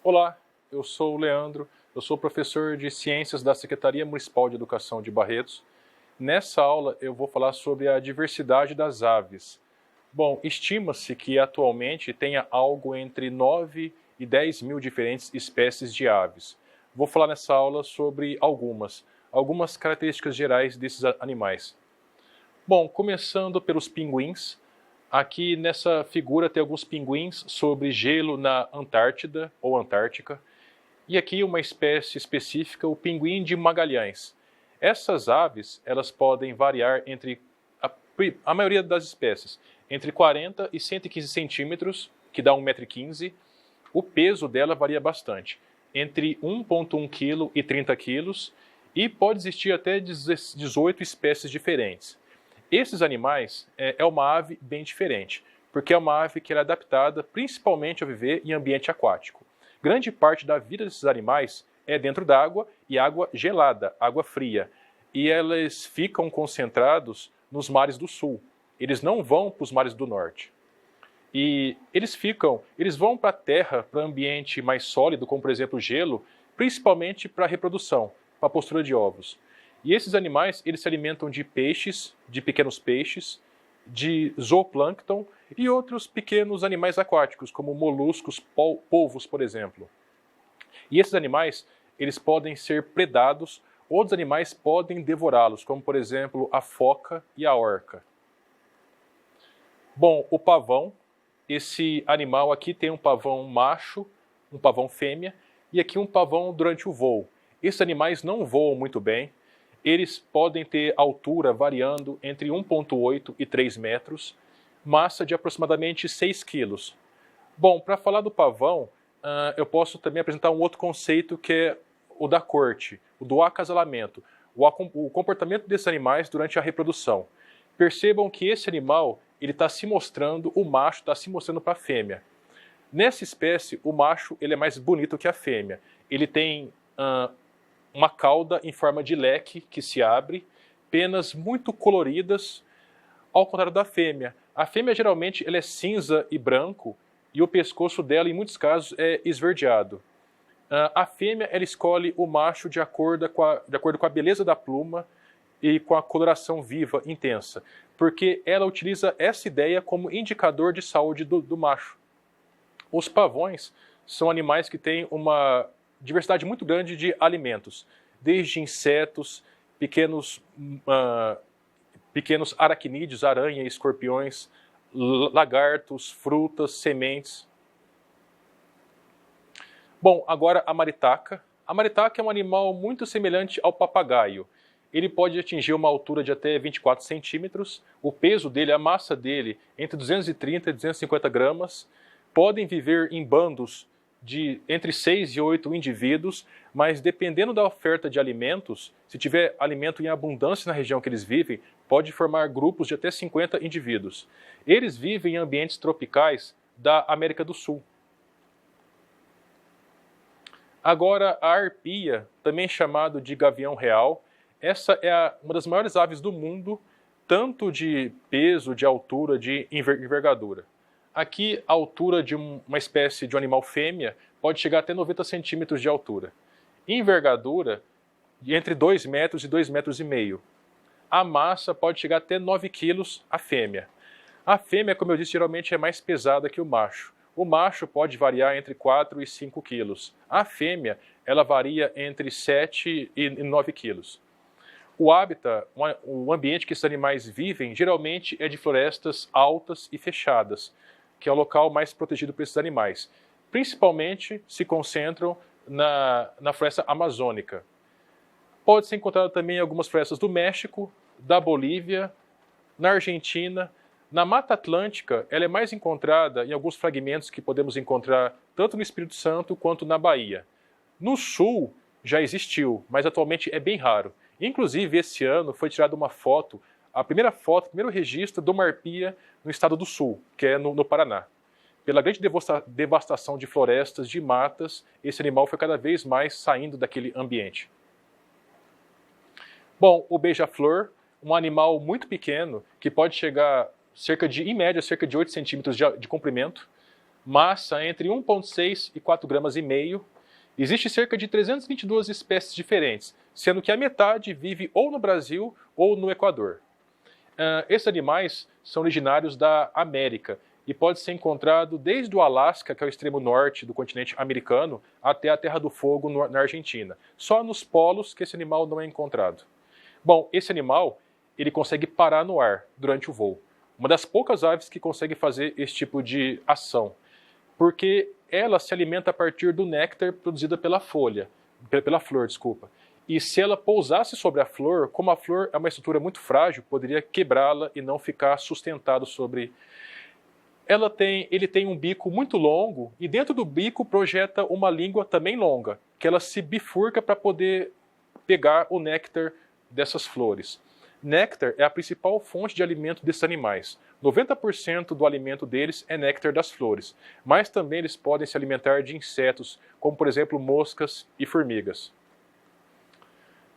Olá, eu sou o Leandro, eu sou professor de Ciências da Secretaria Municipal de Educação de Barretos. Nessa aula eu vou falar sobre a diversidade das aves. Bom, estima-se que atualmente tenha algo entre 9 e 10 mil diferentes espécies de aves. Vou falar nessa aula sobre algumas características gerais desses animais. Bom, começando pelos pinguins. Aqui nessa figura tem alguns pinguins sobre gelo na Antártida ou Antártica. E aqui uma espécie específica, o pinguim de Magalhães. Essas aves, elas podem variar entre, a maioria das espécies, entre 40 e 115 centímetros, que dá 1,15 m. O peso dela varia bastante, entre 1,1 kg e 30 kg, e pode existir até 18 espécies diferentes. Esses animais é uma ave bem diferente, porque é uma ave que é adaptada principalmente a viver em ambiente aquático. Grande parte da vida desses animais é dentro d'água e água gelada, água fria. E eles ficam concentrados nos mares do sul. Eles não vão para os mares do norte. E eles vão para a terra, para ambiente mais sólido, como por exemplo o gelo, principalmente para a reprodução, para a postura de ovos. E esses animais, eles se alimentam de peixes, de pequenos peixes, de zooplâncton e outros pequenos animais aquáticos, como moluscos, polvos, por exemplo. E esses animais, eles podem ser predados, outros animais podem devorá-los, como por exemplo a foca e a orca. Bom, o pavão, esse animal aqui tem um pavão macho, um pavão fêmea, e aqui um pavão durante o voo. Esses animais não voam muito bem. Eles podem ter altura variando entre 1,8 e 3 metros, massa de aproximadamente 6 quilos. Bom, para falar do pavão, eu posso também apresentar um outro conceito que é o da corte, o do acasalamento, o comportamento desses animais durante a reprodução. Percebam que esse animal, ele está se mostrando, o macho está se mostrando para a fêmea. Nessa espécie, o macho ele é mais bonito que a fêmea. Ele tem uma cauda em forma de leque que se abre, penas muito coloridas, ao contrário da fêmea. A fêmea geralmente ela é cinza e branco e o pescoço dela em muitos casos é esverdeado. A fêmea ela escolhe o macho de acordo com a beleza da pluma e com a coloração viva, intensa, porque ela utiliza essa ideia como indicador de saúde do macho. Os pavões são animais que têm uma diversidade muito grande de alimentos, desde insetos, pequenos aracnídeos, aranha, escorpiões, lagartos, frutas, sementes. Bom, agora a maritaca. A maritaca é um animal muito semelhante ao papagaio. Ele pode atingir uma altura de até 24 centímetros, o peso dele, a massa dele, entre 230 e 250 gramas. Podem viver em bandos de entre 6 e 8 indivíduos, mas dependendo da oferta de alimentos, se tiver alimento em abundância na região que eles vivem, pode formar grupos de até 50 indivíduos. Eles vivem em ambientes tropicais da América do Sul. Agora, a arpia, também chamado de gavião real, essa é uma das maiores aves do mundo, tanto de peso, de altura, de envergadura. Aqui, a altura de uma espécie de um animal fêmea pode chegar até 90 centímetros de altura. Envergadura, entre 2 metros e 2,5 metros. A massa pode chegar até 9 quilos a fêmea. A fêmea, como eu disse, geralmente é mais pesada que o macho. O macho pode variar entre 4 e 5 quilos. A fêmea, ela varia entre 7 e 9 quilos. O hábitat, o ambiente que esses animais vivem, geralmente é de florestas altas e fechadas, que é o local mais protegido para esses animais. Principalmente se concentram na floresta amazônica. Pode ser encontrado também em algumas florestas do México, da Bolívia, na Argentina. Na Mata Atlântica, ela é mais encontrada em alguns fragmentos que podemos encontrar tanto no Espírito Santo quanto na Bahia. No sul já existiu, mas atualmente é bem raro. Inclusive, esse ano foi tirada uma foto, o primeiro registro de uma arpia no estado do Sul, que é no Paraná. Pela grande devastação de florestas, de matas, esse animal foi cada vez mais saindo daquele ambiente. Bom, o beija-flor, um animal muito pequeno, que pode chegar em média, cerca de 8 centímetros de comprimento. massa entre 1,6 e 4,5 gramas. Existe cerca de 322 espécies diferentes, sendo que a metade vive ou no Brasil ou no Equador. Esses animais são originários da América e pode ser encontrado desde o Alasca, que é o extremo norte do continente americano, até a Terra do Fogo na Argentina. Só nos polos que esse animal não é encontrado. Bom, esse animal ele consegue parar no ar durante o voo. Uma das poucas aves que consegue fazer esse tipo de ação, porque ela se alimenta a partir do néctar produzido pela flor, E se ela pousasse sobre a flor, como a flor é uma estrutura muito frágil, poderia quebrá-la e não ficar sustentado sobre. Ele tem um bico muito longo e dentro do bico projeta uma língua também longa, que ela se bifurca para poder pegar o néctar dessas flores. Néctar é a principal fonte de alimento desses animais. 90% do alimento deles é néctar das flores, mas também eles podem se alimentar de insetos, como por exemplo moscas e formigas.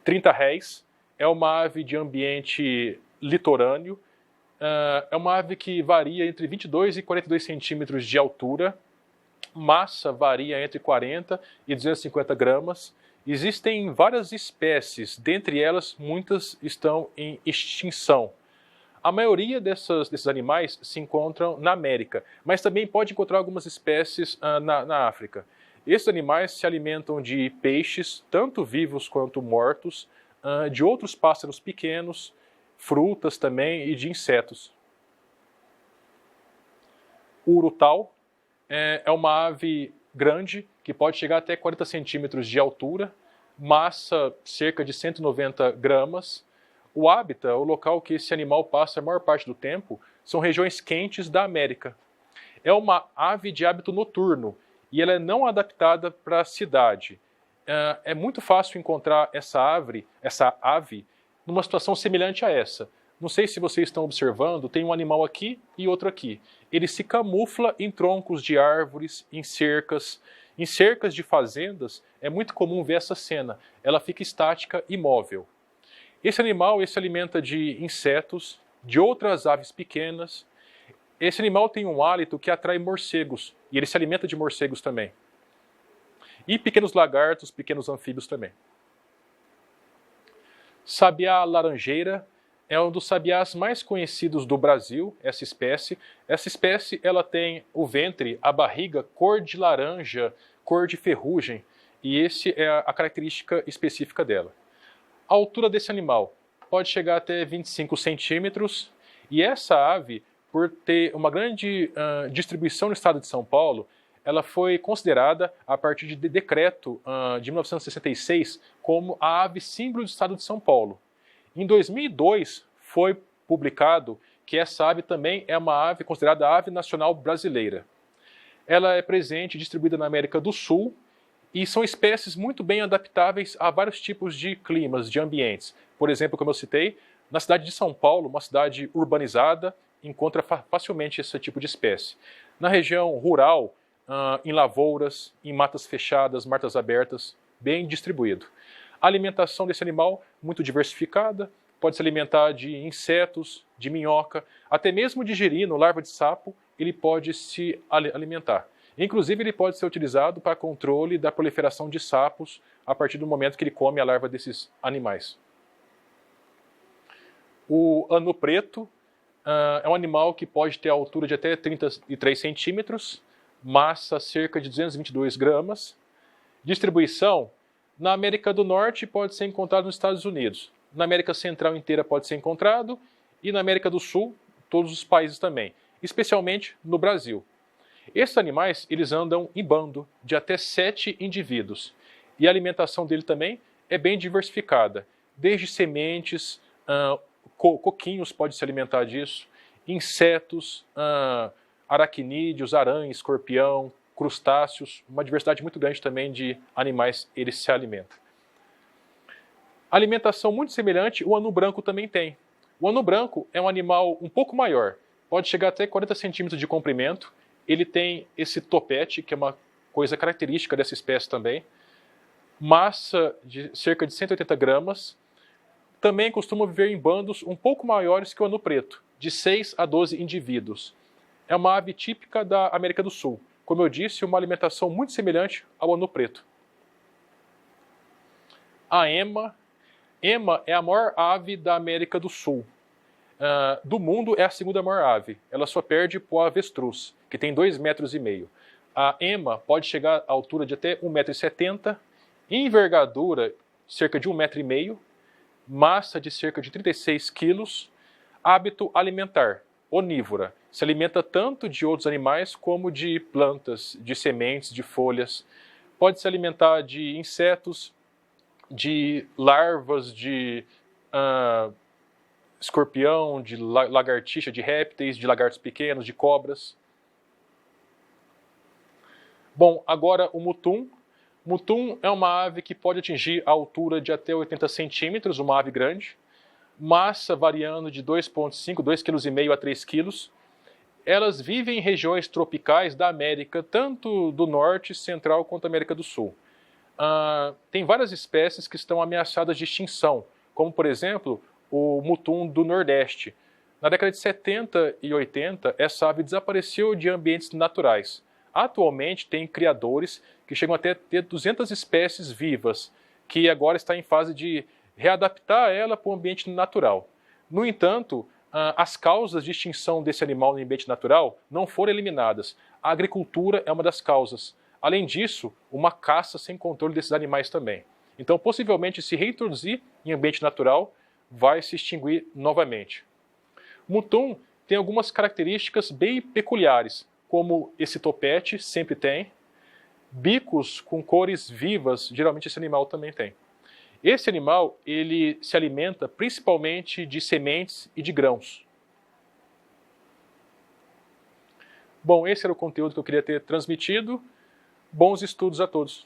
30 réis é uma ave de ambiente litorâneo, é uma ave que varia entre 22 e 42 centímetros de altura, massa varia entre 40 e 250 gramas. Existem várias espécies, dentre elas muitas estão em extinção. A maioria desses animais se encontram na América, mas também pode encontrar algumas espécies na África. Esses animais se alimentam de peixes, tanto vivos quanto mortos, de outros pássaros pequenos, frutas também e de insetos. O urutau é uma ave grande, que pode chegar até 40 centímetros de altura, massa cerca de 190 gramas. O hábitat, o local que esse animal passa a maior parte do tempo, são regiões quentes da América. É uma ave de hábito noturno e ela é não adaptada para a cidade. É muito fácil encontrar essa ave numa situação semelhante a essa. Não sei se vocês estão observando, tem um animal aqui e outro aqui. Ele se camufla em troncos de árvores, em cercas. Em cercas de fazendas é muito comum ver essa cena. Ela fica estática, imóvel. Esse animal se alimenta de insetos, de outras aves pequenas. Esse animal tem um hálito que atrai morcegos, e ele se alimenta de morcegos também. E pequenos lagartos, pequenos anfíbios também. Sabiá laranjeira é um dos sabiás mais conhecidos do Brasil, essa espécie. Essa espécie ela tem o ventre, a barriga, cor de laranja, cor de ferrugem, e esse é a característica específica dela. A altura desse animal pode chegar até 25 centímetros, e essa ave, por ter uma grande distribuição no estado de São Paulo, ela foi considerada, a partir de decreto de 1966, como a ave símbolo do estado de São Paulo. Em 2002, foi publicado que essa ave também é uma ave considerada ave nacional brasileira. Ela é presente e distribuída na América do Sul e são espécies muito bem adaptáveis a vários tipos de climas, de ambientes. Por exemplo, como eu citei, na cidade de São Paulo, uma cidade urbanizada, encontra facilmente esse tipo de espécie. Na região rural, em lavouras, em matas fechadas, matas abertas, bem distribuído. A alimentação desse animal, muito diversificada, pode se alimentar de insetos, de minhoca, até mesmo de girino, larva de sapo, ele pode se alimentar. Inclusive, ele pode ser utilizado para controle da proliferação de sapos a partir do momento que ele come a larva desses animais. O anu preto é um animal que pode ter a altura de até 33 centímetros, massa cerca de 222 gramas. Distribuição: na América do Norte pode ser encontrado nos Estados Unidos. Na América Central inteira pode ser encontrado. E na América do Sul, todos os países também. Especialmente no Brasil. Esses animais, eles andam em bando de até 7 indivíduos. E a alimentação dele também é bem diversificada. Desde sementes, coquinhos pode se alimentar disso, insetos, aracnídeos, aranha, escorpião, crustáceos, uma diversidade muito grande também de animais eles se alimentam. Alimentação muito semelhante o anu branco também tem. O anu branco é um animal um pouco maior, pode chegar até 40 centímetros de comprimento. Ele tem esse topete, que é uma coisa característica dessa espécie também. Massa de cerca de 180 gramas. Também costuma viver em bandos um pouco maiores que o anu preto, de 6 a 12 indivíduos. É uma ave típica da América do Sul, como eu disse, uma alimentação muito semelhante ao anu preto. A ema. Ema é a maior ave da América do Sul. Do mundo é a segunda maior ave. Ela só perde para o avestruz, que tem 2,5 metros. A ema pode chegar à altura de até 1,70 m, envergadura cerca de 1,5 m, massa de cerca de 36 quilos, hábito alimentar, onívora. Se alimenta tanto de outros animais como de plantas, de sementes, de folhas. Pode se alimentar de insetos, de larvas, de escorpião, de lagartixa, de répteis, de lagartos pequenos, de cobras. Bom, agora o mutum. Mutum é uma ave que pode atingir a altura de até 80 centímetros, uma ave grande. Massa variando de 2,5 kg a 3 kg. Elas vivem em regiões tropicais da América, tanto do Norte, Central, quanto da América do Sul. Tem várias espécies que estão ameaçadas de extinção, como, por exemplo, o mutum do Nordeste. Na década de 70 e 80, essa ave desapareceu de ambientes naturais. Atualmente, tem criadores que chegam até a ter 200 espécies vivas, que agora está em fase de readaptar ela para o ambiente natural. No entanto, as causas de extinção desse animal no ambiente natural não foram eliminadas. A agricultura é uma das causas. Além disso, uma caça sem controle desses animais também. Então, possivelmente, se reintroduzir em ambiente natural, vai se extinguir novamente. O mutum tem algumas características bem peculiares, como esse topete sempre tem, bicos com cores vivas, geralmente esse animal também tem. Esse animal, ele se alimenta principalmente de sementes e de grãos. Bom, esse era o conteúdo que eu queria ter transmitido. Bons estudos a todos!